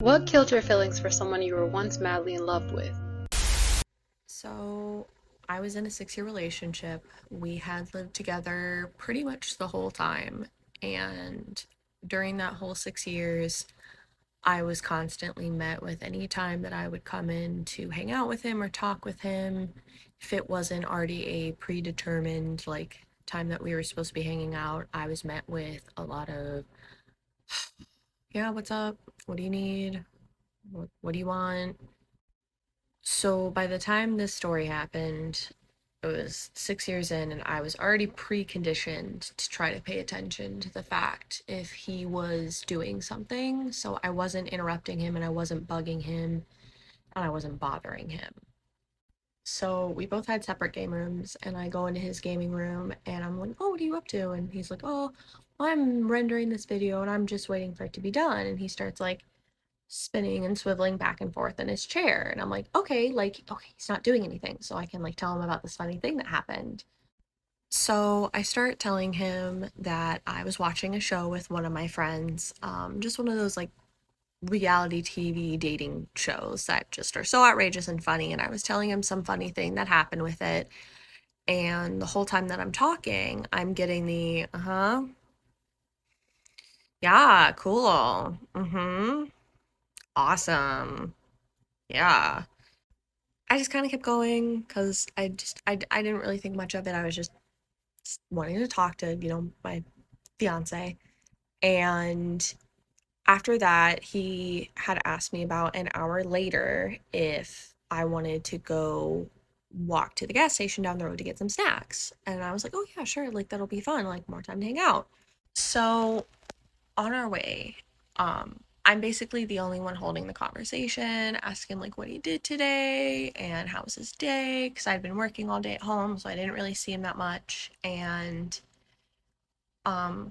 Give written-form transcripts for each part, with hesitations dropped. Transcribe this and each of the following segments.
What killed your feelings for someone you were once madly in love with? So, I was in a 6 year relationship. We had lived together pretty much the whole time. And during that whole 6 years, I was constantly met with any time that I would come in to hang out with him or talk with him. If it wasn't already a predetermined, like, time that we were supposed to be hanging out, I was met with a lot of, yeah, what's up? What do you need? What do you want? So by the time this story happened, it was 6 years in, and I was already preconditioned to try to pay attention to the fact if he was doing something. So I wasn't interrupting him and I wasn't bugging him and I wasn't bothering him. So we both had separate game rooms, and I go into his gaming room and I'm like, "Oh, what are you up to?" And he's like, "Oh, I'm rendering this video and I'm just waiting for it to be done." And he starts like spinning and swiveling back and forth in his chair. And I'm like, okay, he's not doing anything. So I can like tell him about this funny thing that happened. So I start telling him that I was watching a show with one of my friends, just one of those like reality TV dating shows that just are so outrageous and funny. And I was telling him some funny thing that happened with it. And the whole time that I'm talking, I'm getting the, yeah, cool, awesome, yeah. I just kind of kept going because I didn't really think much of it. I was just wanting to talk to, my fiance. And after that, he had asked me about an hour later if I wanted to go walk to the gas station down the road to get some snacks. And I was like, oh, yeah, sure. Like, that'll be fun. Like, more time to hang out. So on our way, I'm basically the only one holding the conversation, asking like what he did today and how was his day, because I'd been working all day at home, so I didn't really see him that much. And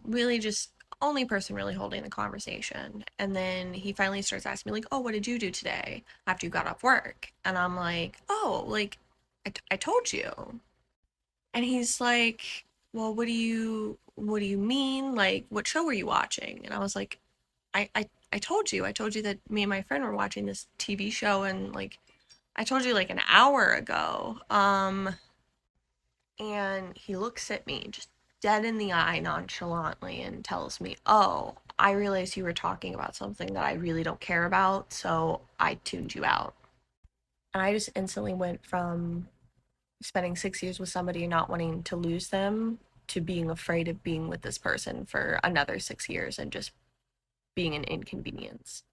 really just only person really holding the conversation. And then he finally starts asking me like, "Oh, what did you do today after you got off work?" And I'm like, "Oh, like I told you." And he's like, "Well, what do you mean? Like, what show were you watching?" And I was like, I told you. I told you that me and my friend were watching this TV show, and like I told you like an hour ago." And he looks at me just dead in the eye nonchalantly and tells me, "Oh, I realized you were talking about something that I really don't care about, so I tuned you out." And I just instantly went from spending 6 years with somebody and not wanting to lose them to being afraid of being with this person for another 6 years and just being an inconvenience.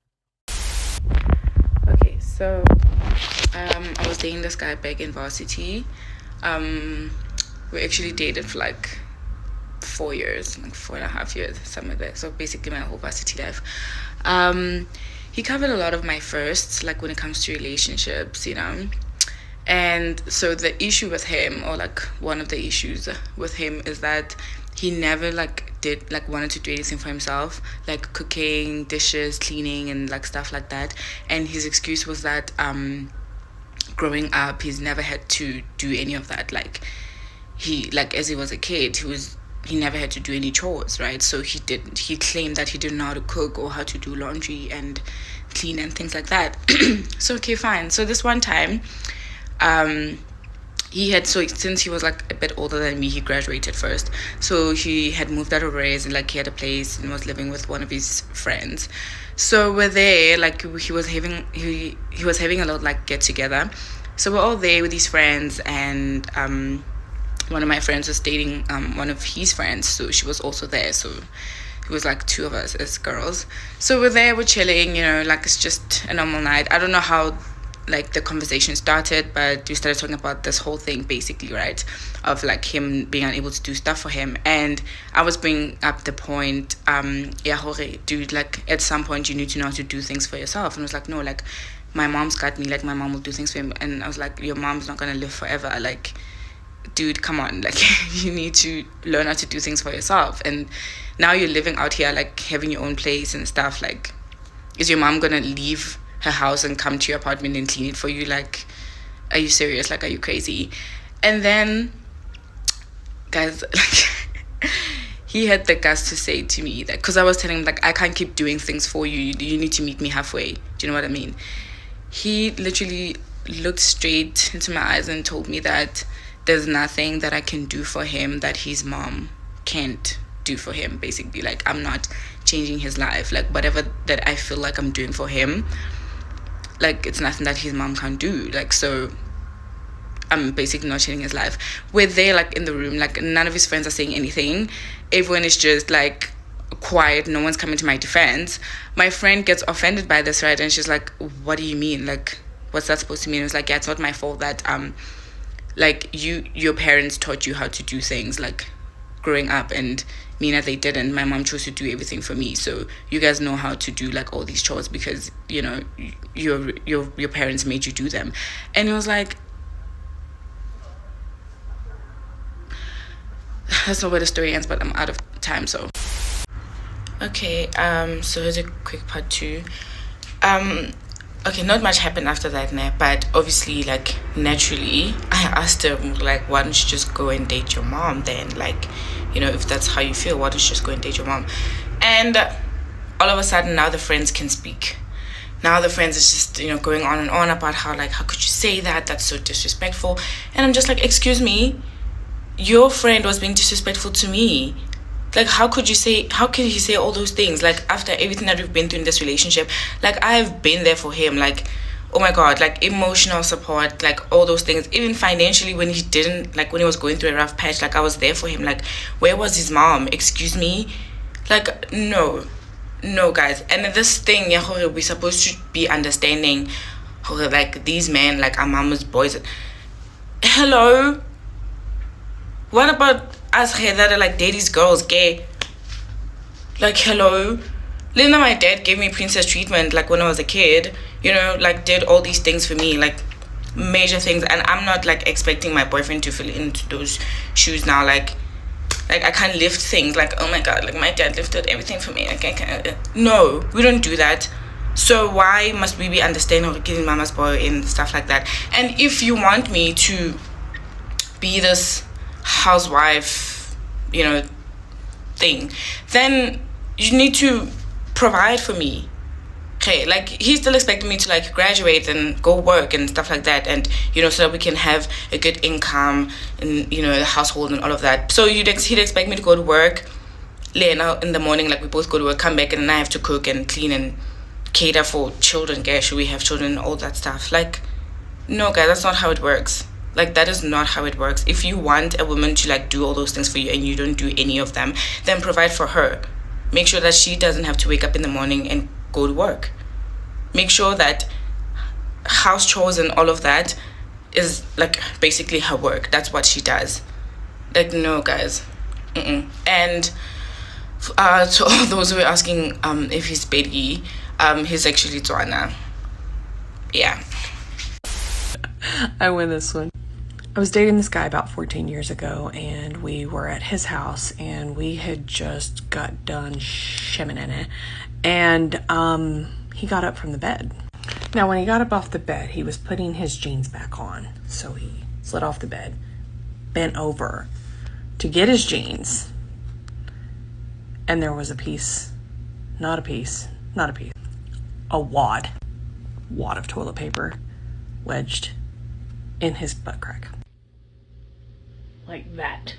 Okay, so I was dating this guy back in varsity. Um, we actually dated for like 4 years, like 4.5 years, something like that. So basically, my whole varsity life. Um, he covered a lot of my firsts, like when it comes to relationships. And so the issue with him, or like one of the issues with him, is that he never like did like wanted to do anything for himself, like cooking, dishes, cleaning, and like stuff like that. And his excuse was that growing up, he's never had to do any of that. Like he like as he was a kid, he never had to do any chores, right? So he claimed that he didn't know how to cook or how to do laundry and clean and things like that. So okay, fine. So this one time, um he had, so since he was like a bit older than me, he graduated first, so he had moved out of race, and like he had a place and was living with one of his friends. So we're there, like he was having a lot like get together. So we're all there with his friends, and one of my friends was dating one of his friends, so she was also there. So it was like two of us as girls. So we're there, we're chilling, like it's just a normal night. I don't know how like the conversation started, but we started talking about this whole thing basically, right? Of like him being unable to do stuff for him. And I was bringing up the point, yeah, hore, dude, like at some point you need to know how to do things for yourself. And I was like, no, like my mom's got me, like my mom will do things for him. And I was like, your mom's not gonna live forever. Like, dude, come on, like you need to learn how to do things for yourself. And now you're living out here, like having your own place and stuff. Like, is your mom gonna leave her house and come to your apartment and clean it for you? Like, are you serious? Like, are you crazy? And then, guys, like he had the guts to say to me that, because I was telling him, like, I can't keep doing things for you. You need to meet me halfway. Do you know what I mean? He literally looked straight into my eyes and told me that there's nothing that I can do for him that his mom can't do for him, basically. Like, I'm not changing his life. Like, whatever that I feel like I'm doing for him, like, it's nothing that his mom can't do. Like, so I'm basically not changing his life. We're there, like, in the room, like, none of his friends are saying anything. Everyone is just, like, quiet. No one's coming to my defense. My friend gets offended by this, right? And she's like, what do you mean? Like, what's that supposed to mean? It was like, yeah, it's not my fault that like, your parents taught you how to do things, like, growing up, and Mina, they didn't. My mom chose to do everything for me, so you guys know how to do, like, all these chores because, you know, your parents made you do them. And it was like, that's not where the story ends, but I'm out of time. So okay, so here's a quick part 2. Okay, not much happened after that, but obviously, like, naturally, I asked him, like, why don't you just go and date your mom then? Like, you know, if that's how you feel, why don't you just go and date your mom? And all of a sudden, now the friends can speak. Now the friends is just, you know, going on and on about how, like, how could you say that? That's so disrespectful. And I'm just like, excuse me, your friend was being disrespectful to me. Like, how could he say all those things? Like, after everything that we've been through in this relationship, like, I've been there for him. Like, oh my God, like, emotional support, like, all those things. Even financially, when he was going through a rough patch, like, I was there for him. Like, where was his mom? Excuse me? Like, no, guys. And this thing, we're supposed to be understanding, like, these men, like, our mama's boys. Hello? What about us here that are, like, daddy's girls, gay? Like, hello? Linda, my dad gave me princess treatment, like, when I was a kid, you know, like, did all these things for me, like, major things. And I'm not, like, expecting my boyfriend to fill into those shoes now. Like, I can't lift things. Like, oh my God, like, my dad lifted everything for me. Like, no, we don't do that. So why must we be understanding of getting mama's boy and stuff like that? And if you want me to be this housewife, you know, thing, then you need to provide for me. Okay, like, he's still expecting me to, like, graduate and go work and stuff like that, and, you know, so that we can have a good income and, you know, the household and all of that. So he'd expect me to go to work, Lena, in the morning, like, we both go to work, come back, and then I have to cook and clean and cater for children. Guys, should we have children and all that stuff? Like, no, guys, that's not how it works. Like, that is not how it works. If you want a woman to, like, do all those things for you and you don't do any of them, then provide for her. Make sure that she doesn't have to wake up in the morning and go to work. Make sure that house chores and all of that is, like, basically her work. That's what she does. Like, no, guys. And to all those who are asking if he's Bedi, he's actually Tswana. Yeah. I win this one. I was dating this guy about 14 years ago, and we were at his house, and we had just got done shimming, and he got up from the bed. Now, when he got up off the bed, he was putting his jeans back on. So he slid off the bed, bent over to get his jeans, and there was a wad of toilet paper wedged in his butt crack. Like that.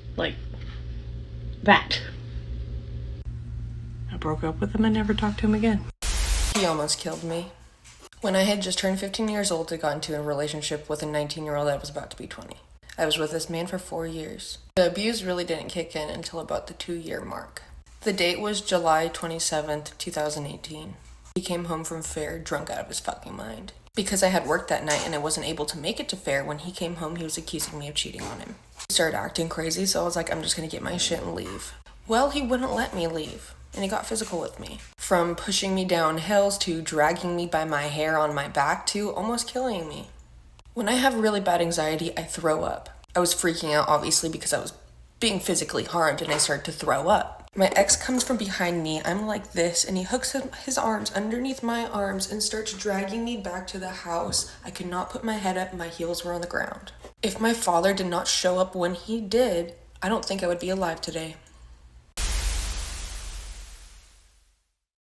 I broke up with him and never talked to him again. He almost killed me. When I had just turned 15 years old, I got into a relationship with a 19-year-old that was about to be 20. I was with this man for 4 years. The abuse really didn't kick in until about the 2-year mark. The date was July 27th, 2018. He came home from fair drunk out of his fucking mind. Because I had work that night and I wasn't able to make it to fair, when he came home, he was accusing me of cheating on him. He started acting crazy, so I was like, I'm just gonna get my shit and leave. Well, he wouldn't let me leave, and he got physical with me. From pushing me down hills to dragging me by my hair on my back to almost killing me. When I have really bad anxiety, I throw up. I was freaking out, obviously, because I was being physically harmed, and I started to throw up. My ex comes from behind me, I'm like this, and he hooks his arms underneath my arms and starts dragging me back to the house. I could not put my head up, my heels were on the ground. If my father did not show up when he did, I don't think I would be alive today.